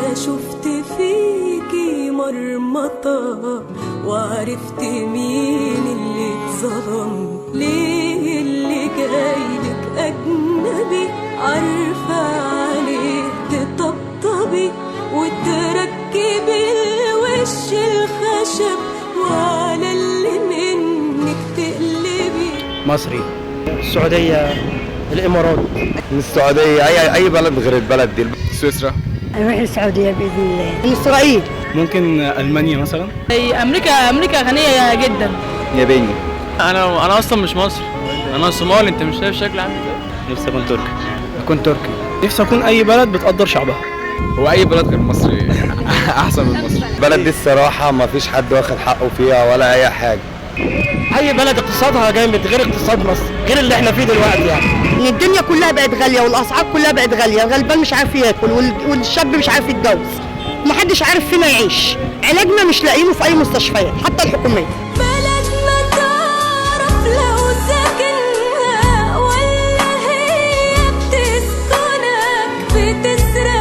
أنا شفت فيكي مرمطة وعرفت مين اللي اتظلم. ليه اللي جايلك أجنبي عارفة عليه تطبطبي وتركبي وش الخشب وعلى اللي منك تقلبي. مصري، السعودية، الإمارات. من السعودية، أي بلد غير البلد دي. سويسرا. أروح السعودية بإذن الله. من إسرائيل. ممكن ألمانيا مثلا. أمريكا غنية جدا. ياباني. أنا أصلا مش مصري، أنا صومالي. أنت مش شايف شكلي عامل إزاي؟ نفسي أكون تركي. أكون تركي. نفسي أكون أي بلد بتقدر شعبها. هو أي بلد غير مصر أحسن من مصر. البلد دي الصراحة ما فيش حد واخد حقه فيها ولا أي حاجة. أي بلد اقتصادها جامد غير اقتصاد مصر، غير اللي احنا فيه دلوقتي يعني. إن الدنيا كلها بقت غالية والأسعار كلها بقت غالية، الغلبان مش عارف ياكل والشاب مش عارف يتجوز، ومحدش عارف فينا يعيش. علاجنا مش لاقيينه في أي مستشفيات حتى الحكومية. بلد ما تعرف لو ساكنها ولا هي بتسكنك بتسرق